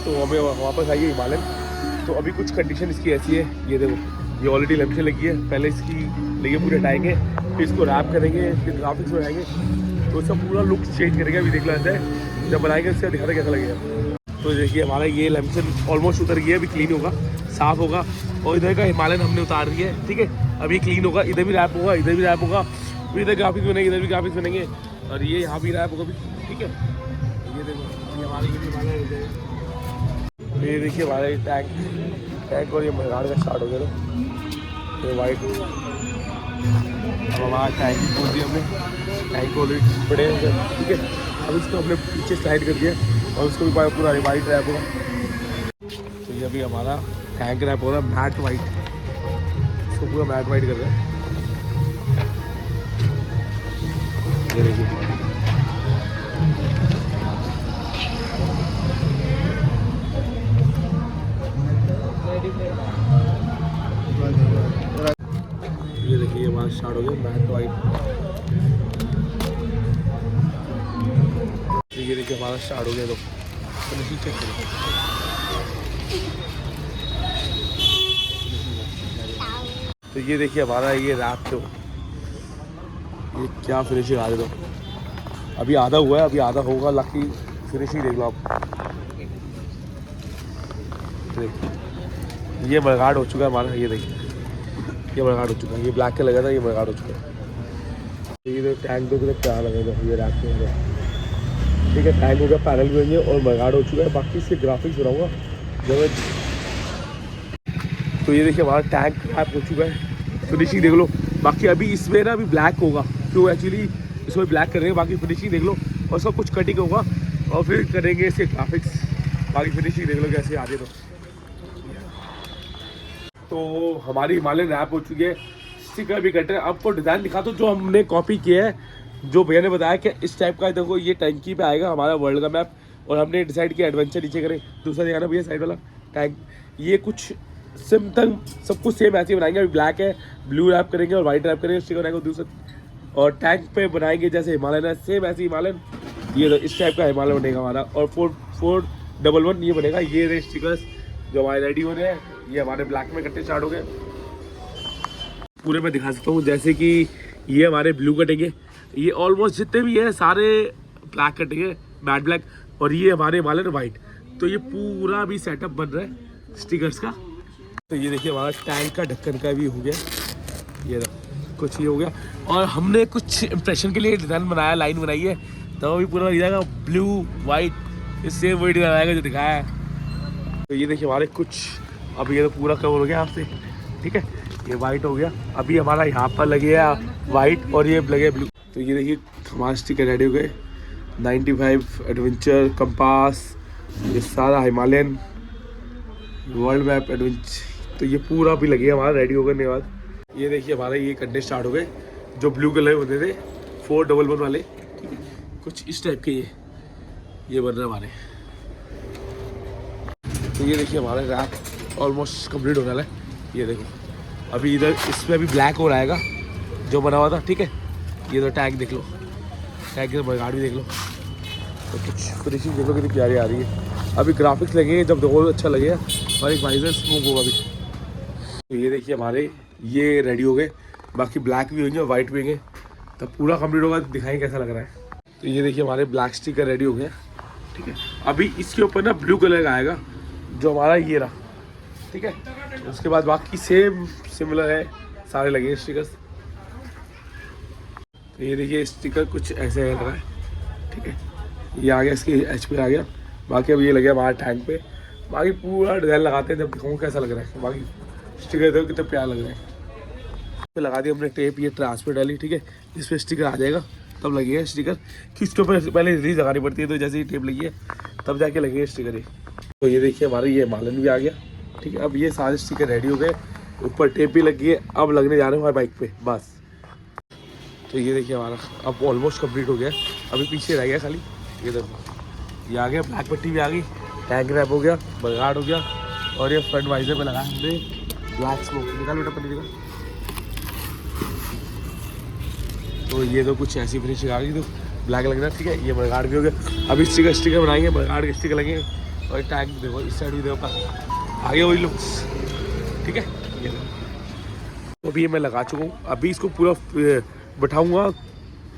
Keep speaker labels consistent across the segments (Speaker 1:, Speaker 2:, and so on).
Speaker 1: तो हमें वापस आई है हिमालयन। तो अभी कुछ कंडीशन इसकी ऐसी है, ये देखो, ये ऑलरेडी लैंप लगी है। पहले इसकी लगी पूरे हटाएंगे, फिर इसको रैप करेंगे, फिर ग्राफिक्स बनाएंगे, तो सब पूरा लुक चेंज करेंगे। अभी देख लेते हैं, जब बनाएंगे उससे दिखाते कैसा लगेगा। तो देखिए हमारा ये लैंप ऑलमोस्ट उतर गया, अभी क्लीन होगा, साफ होगा। और इधर का हिमालयन हमने उतार दिया है, ठीक है। अभी क्लीन होगा, इधर भी रैप होगा, इधर भी रैप होगा, फिर इधर ग्राफिक्स बनेंगे, इधर भी ग्राफिक्स बनेंगे, और ये यहाँ भी रैप होगा भी, ठीक है। ये देखो, ये हमारे ये भी हिमालयन। ये देखिए हमारा ये टैंक और ये मगाड़ का स्टार्ट हो गया। तो ये वाइट, अब हमारा टैंक खोल दिया हमने, टैंक ऑलरेडी बड़े हैं, ठीक है। अब इसको हमने पीछे स्लाइड कर दिया और उसको भी पूरा वाइट रैप होगा। तो ये अभी हमारा टैंक रैप हो रहा है मैट वाइट, इसको पूरा मैट वाइट कर रहे हैं। ये देखिए, ये देखिए हमारा स्टार्ट हो गया मैट वाइट। ये देखिए हमारा स्टार्ट हो गया। तो फिनिशिंग चेक करें, तो ये देखिए हमारा ये रैप, तो ये क्या फिनिशिंग आ रही। तो अभी आधा हुआ है, अभी आधा होगा, लकी फिनिशिंग देख लो आप। ये मरगाड़ हो चुका है हमारा, ये देखिए ये मरगाड़ हो चुका है, ये ब्लैक का लगा था, ये मरगाड़ हो चुका है। ये टैंक दो किधर क्या लगेगा, ये रैप के अंदर, ठीक है। टैंक हो गया, पैनल भी होंगे और मरगाड़ हो चुका है। बाकी इसके ग्राफिक्स बनाऊंगा जब। तो ये देखिए हमारा टैंक रैप हो चुका है, फिनिशिंग देख लो। बाकी अभी इसमें ना अभी ब्लैक होगा, क्यों एक्चुअली इसमें ब्लैक करेंगे। बाकी फिनिशिंग देख लो, और उसका कुछ कटिंग होगा और फिर करेंगे इसके ग्राफिक्स। बाकी फिनिशिंग देख लो कैसे आगे। तो हमारी हिमालयन रैप हो चुकी है, स्टिकर भी कट रहे हैं। आपको डिज़ाइन दिखा तो जो हमने कॉपी किया है, जो भैया ने बताया कि इस टाइप का, देखो ये टैंकी पे आएगा हमारा वर्ल्ड का मैप। और हमने डिसाइड किया एडवेंचर नीचे करें। दूसरा दिखाना भैया साइड वाला टैंक, ये कुछ सिम तक सब कुछ सेम ऐसे ही बनाएंगे। अभी ब्लैक है, ब्लू रैप करेंगे और वाइट रैप करेंगे, स्टिकर बनाएंगे दूसरा। और टैंक पे बनाएंगे जैसे हिमालयन है, सेम ऐसे हिमालयन, ये इस टाइप का हिमालयन बनेगा हमारा। और 411 ये बनेगा। ये रहे स्टिकर्स जो हमारे रेडी हो रहे हैं, ये हमारे ब्लैक में कट्टे स्टार्ट हो गए। पूरे में दिखा सकता हूँ, जैसे कि ये हमारे ब्लू कटेंगे, ये ऑलमोस्ट जितने भी है सारे ब्लैक कटेंगे, मैट ब्लैक। और ये हमारे हिमालयन वाइट। तो ये पूरा भी सेटअप बन रहा है स्टिकर्स का। तो ये देखिए हमारा टैंक का ढक्कन का भी हो गया, ये कुछ ये हो गया। और हमने कुछ इंप्रेशन के लिए डिज़ाइन बनाया, लाइन बनाई है, तो अभी पूरा दिखाएगा ब्लू वाइट, इससे वही डिज़ाइन आएगा जो दिखाया है। तो ये देखिए हमारे कुछ, अब ये तो पूरा कवर हो गया आपसे, ठीक है। ये वाइट हो गया, अभी हमारा यहाँ पर लगे वाइट और ये लगे ब्लू। तो ये देखिए हमारे स्टिकर रेडी हो गए, 95 एडवेंचर, कंपास, ये सारा हिमालयन, वर्ल्ड मैप, एडवेंचर। तो ये पूरा भी लगे हमारा रेडी हो करने के बाद। ये देखिए हमारे ये कंडे स्टार्ट हो गए, जो ब्लू कलर होते थे 411 वाले, ठीक है। कुछ इस टाइप के ये बन रहे हमारे। तो ये देखिए हमारा रैप ऑलमोस्ट कंप्लीट होने वाला है। ये देखो अभी इधर इसमें अभी ब्लैक हो रहेगा जो बना हुआ था, ठीक है। ये तो टैग देख लो, टैग के बगाड़ भी देख लो। तो कुछ फिनिशिंग देख लो कितनी प्यारी आ रही है। अभी ग्राफिक्स लगेंगे जब देखो अच्छा लगेगा, और एक वाइजर स्मोक होगा अभी। तो ये देखिए हमारे ये रेडी हो गए, बाकी ब्लैक भी होंगे और वाइट भी होंगे। तब पूरा कंप्लीट होगा, दिखाएंगे कैसा लग रहा है। तो ये देखिए हमारे ब्लैक स्टिकर रेडी हो गया, ठीक है। अभी इसके ऊपर ना ब्लू कलर का आएगा जो हमारा ये रहा, ठीक है। उसके बाद बाकी सेम सिमिलर है, सारे लगे स्टिकर्स। तो ये देखिए स्टिकर कुछ ऐसे लग रहा है, ठीक है। ये आ गया, इसकी एच पे आ गया। बाकी अब ये लगे हमारा टैंक पे। बाकी पूरा डिज़ाइन लगाते हैं, जब दिखाऊँ कैसा लग रहा है। बाकी स्टिकर देखो कितने प्यार लग रहे हैं। पे लगा दिया हमने टेप, ये ट्रांसपेरेंट वाली, ठीक है। इस पर स्टिकर आ जाएगा, तब लगेगा स्टिकर, कि इसके ऊपर पहले रिलीज लगानी पड़ती है। तो जैसे ही टेप लगी है तब जाके लगेगा स्टिकर ये। तो ये देखिए हमारे ये हिमालयन भी आ गया, ठीक है। अब ये सारे स्टिकर रेडी हो गए, ऊपर टेप भी लगी है, अब लगने जा रहे हैं हमारे बाइक पे बस। तो ये देखिए हमारा अब ऑलमोस्ट कंप्लीट हो गया, अभी पीछे रह गया खाली। ये देखो ये आ गया, ब्लैक पट्टी भी आ गई, टैंक रैप हो गया, बरगाड़ हो गया, और ये फ्रंट वाइजर पे लगा हमने ब्लैक स्मोक। निकाल बेटा पट्टी निकाल। तो ये तो कुछ ऐसी फिनिशिंग आ गई, तो ब्लैक लग रहा है, ठीक है। ये बरगाड़ भी हो गया, अभी स्टिकर बनाएंगे, बरगाड़ के स्टिकर लगेंगे, और टैंक देखो, इस साइड भी देखो, आगे वही लुक्स। ठीक है, ये तो अभी मैं लगा चुका हूँ। अभी इसको पूरा बैठाऊँगा,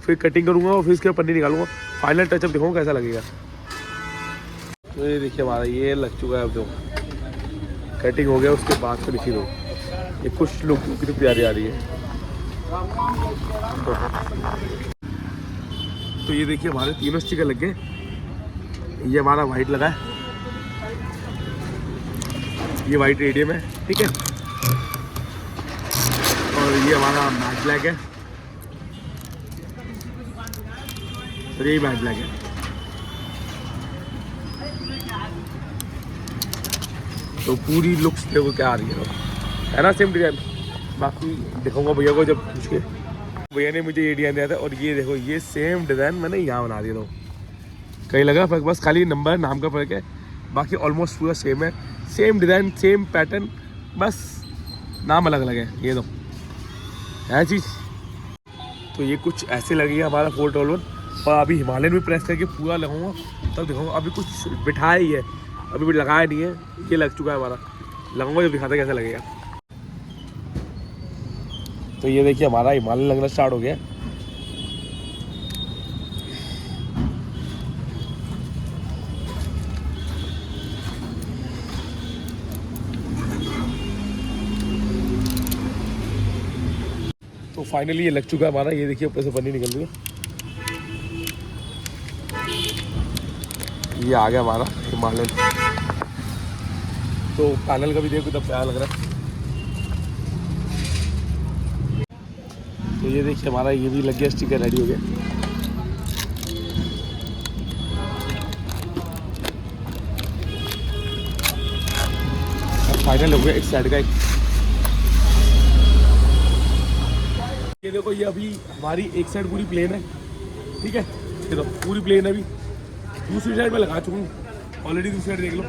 Speaker 1: फिर कटिंग करूँगा और फिर इसके पन्नी निकालूंगा। फाइनल टचअप देखूँगा कैसा लगेगा। तो ये देखिए हमारा ये लग चुका है। अब जो कटिंग हो गया उसके बाद फिनिशिंग हो, ये कुछ लुक कितनी प्यारी आ रही है। तो ये देखिए हमारे तीनों स्टिकर लग गए। ये हमारा वाइट लगा है, ये वाइट रेडियम है। ठीक है, और ये हमारा मैट ब्लैक है, और ये मैट ब्लैक है। तो पूरी लुक्स देखो क्या आ रही है ना, सेम डिजाइन। बाकी दिखाऊंगा भैया को जब पूछ के। भैया ने मुझे ये डिजाइन दिया था, और ये देखो ये सेम डिज़ाइन मैंने यहाँ बना दिया था। कहीं लगा फर्क, बस खाली नंबर नाम का फ़र्क है, बाकी ऑलमोस्ट पूरा सेम है। सेम डिज़ाइन, सेम पैटर्न, बस नाम अलग अलग है। ये दो है चीज़। तो ये कुछ ऐसे लगेगा हमारा 411। और अभी हिमालयन भी प्रेस करके पूरा लगाऊंगा, तब दिखाऊंगा। अभी कुछ बिठाया ही है, अभी भी लगाया नहीं है। ये लग चुका है हमारा, लगाऊंगा जब दिखाते कैसा लगेगा। तो ये देखिए हमारा हिमालयन लगना स्टार्ट हो गया। तो फाइनली ये लग चुका है हमारा। ये देखिए ऊपर से पन्नी निकल रही है। ये आ गया हमारा हिमालयन। तो पैनल का भी देखो कितना प्यारा लग रहा है। तो ये देखिए हमारा ये भी लग गया, स्टिकर रेडी हो गया। फाइनल हो गया एक साइड का एक। ये देखो ये अभी हमारी एक साइड पूरी प्लेन है। ठीक है, ये तो पूरी प्लेन है। अभी दूसरी साइड में लगा चुका हूँ ऑलरेडी। दूसरी साइड देख लो,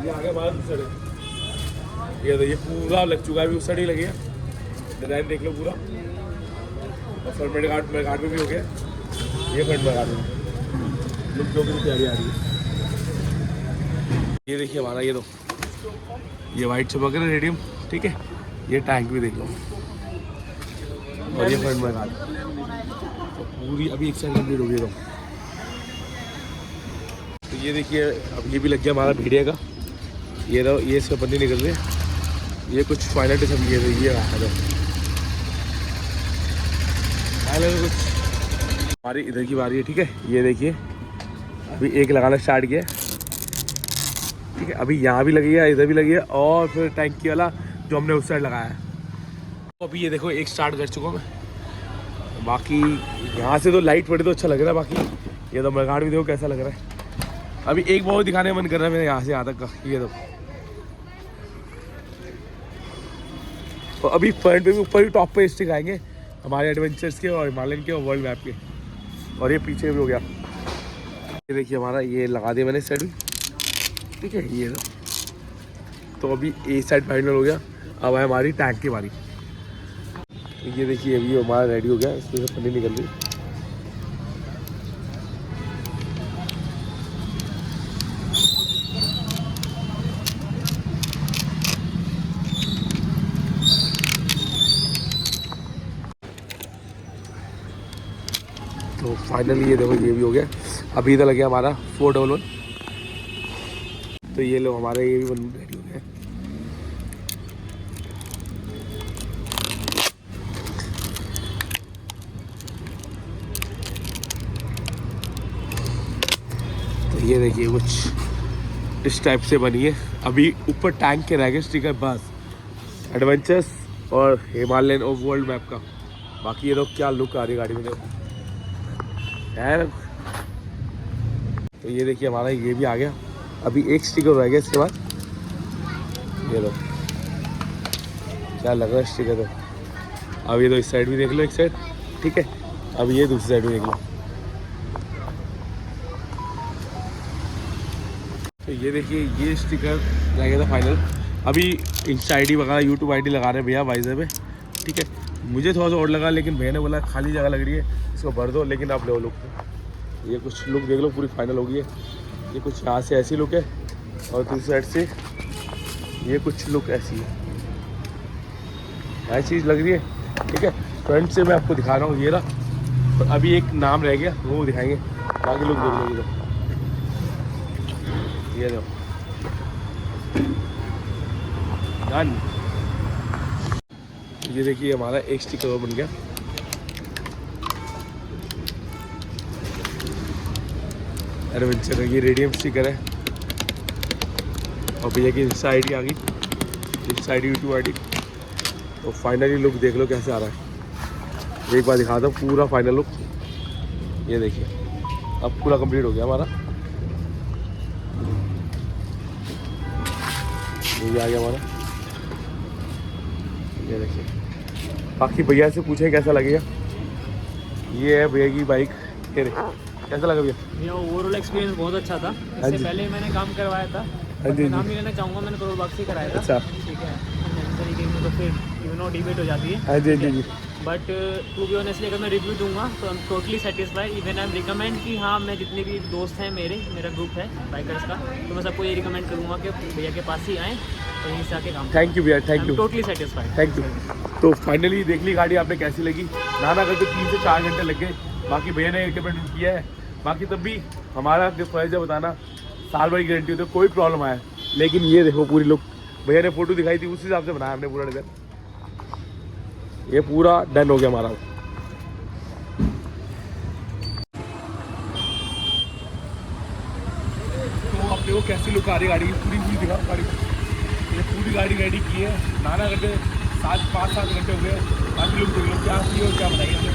Speaker 1: ये आ गया हमारा दूसरी साइड। ये तो ये पूरा लग चुका है, अभी उस साइड ही लगेगा। डिजाइन देख लो पूरा। और फ्रंट में गार्ड में भी हो गया। ये फ्रंट में गार्ड में लुक जो भी प्यारी आ रही है। ये देखिए हमारा ये तो ये वाइट चमक रहा है रेडियम। ठीक है, ये टैंक भी देख लो, और ये फ्रंट में गार्ड। तो पूरी अभी एक साइड कंप्लीट हो गई। तो ये देखिए अब ये भी लग गया हमारा भेड़िया का। ये रहो, ये इसका पन्नी निकल रही है। ये कुछ फाइनल टच ये रहा था कुछ। हमारी इधर की बारी है। ठीक है, ये देखिए अभी एक लगाना स्टार्ट किया। ठीक है, अभी यहाँ भी लगी है, इधर भी लगी है, और फिर टैंकी वाला जो हमने उस साइड लगाया है। तो अभी ये देखो एक स्टार्ट कर चुका हूँ मैं। बाकी यहाँ से तो लाइट पड़ी तो अच्छा लग रहा है। बाकी ये तो मगाड़ भी देखो कैसा लग रहा है। अभी एक बहुत दिखाने का मन कर रहा है मेरे यहाँ से यहाँ तक का। ये तो अभी फ्रंट पे भी ऊपर भी टॉप पे स्टिक आएंगे हमारे एडवेंचर्स के और हिमालयन के और वर्ल्ड मैप के। और ये पीछे भी हो गया। ये देखिए हमारा ये लगा दिया मैंने साइड भी। ठीक है, ये तो अभी ए साइड फाइनल हो गया। अब है हमारी टैंक की बारी। ये देखिए अभी हमारा रेडी हो गया, इसमें से पन्नी निकल रही। तो फाइनली ये देखो ये भी हो गया। अभी इधर लग गया हमारा 411। तो ये लो हमारा ये भी रेडी हो गया। तो ये देखिए कुछ इस टाइप से बनी है। अभी ऊपर टैंक के रह गए स्टिकर बस, एडवेंचर्स और हिमालयन और वर्ल्ड मैप का। बाकी ये लोग क्या लुक आ रही है गाड़ी में देखो यार। तो ये देखिए हमारा ये भी आ गया। अभी एक स्टिकर रह गया इसके बाद। ये लो क्या लग रहा है स्टिकर। तो अब ये तो इस साइड भी देख लो एक साइड। ठीक है, अब ये दूसरी साइड भी देख लो। तो ये देखिए ये स्टिकर रह गया था फाइनल। अभी इंस्टा ID वगैरह यूट्यूब ID लगा रहे हैं भैया वाइजर में। ठीक है, मुझे थोड़ा सा और लगा, लेकिन भैया ने बोला खाली जगह लग रही है इसको भर दो, लेकिन आप ले लो लुक। ये कुछ लुक देख लो, पूरी फाइनल हो गई है। ये कुछ यहाँ से ऐसी लुक है और दूसरी साइड से ये कुछ लुक ऐसी है, ऐसी चीज़ लग रही है। ठीक है, फ्रंट से मैं आपको दिखा रहा हूँ, ये रहा। और अभी एक नाम रह गया, वो दिखाएंगे। बाकी लुक देख लो, ये दो डन। ये देखिए हमारा एक स्टिकर बन गया। एडवेंचर का ये रेडियम स्टिकर है। और भैया की इंस्टा ID आ गई, इंस्टा ID यूट्यूब ID। तो फाइनली लुक देख लो कैसे आ रहा है, एक बार दिखाता हूँ पूरा फाइनल लुक। ये देखिए अब पूरा कंप्लीट हो गया हमारा, ये आ गया हमारा। ये देखिए, बाकी भैया से पूछें कैसा लगेगा। ये है भैया की बाइक, ये कैसा लगा भैया?
Speaker 2: ओवरऑल एक्सपीरियंस बहुत अच्छा था। इससे पहले मैंने काम करवाया था, मैं नाम नहीं लेना चाहूँगा, मैंने करोड़ बाग से कराया था।
Speaker 1: अच्छा,
Speaker 2: ठीक है, तरीके में तो फिर डिबेट हो जाती है।
Speaker 1: हाँ जी जी जी।
Speaker 2: बट टू बी ऑनेस्टली अगर मैं रिव्यू दूंगा तो I am totally satisfied. Even I am recommend कि हाँ, मैं जितने भी दोस्त हैं मेरा ग्रुप है बाइकर्स का, तो मैं सबको ये रिकमेंड करूँगा कि भैया के पास ही आएँ और यहीं से आके काम।
Speaker 1: थैंक यू भैया, thank you,
Speaker 2: totally satisfied,
Speaker 1: thank you. तो फाइनली देख ली गाड़ी आपने कैसी लगी। नाना करके 3 से 4 घंटे लग गए, बाकी भैया ने रिकमेंड किया है। बाकी तब भी हमारा जो फर्ज है बताना, साल भर की गारंटी होती है, कोई प्रॉब्लम आया। लेकिन ये देखो पूरी लुक, भैया ने फोटो दिखाई थी उस हिसाब से बनाया हमने पूरा डिज़ाइन। ये पूरा डन हो गया हमारा। तो आप देखो कैसी लुक आ रही है गाड़ी की, पूरी पूरी दिखा गाड़ी। ये पूरी गाड़ी रेडी की है, नाना करके 5-7 घंटे हो गए। बाकी लुक देख लो क्या सी और क्या बनाई है।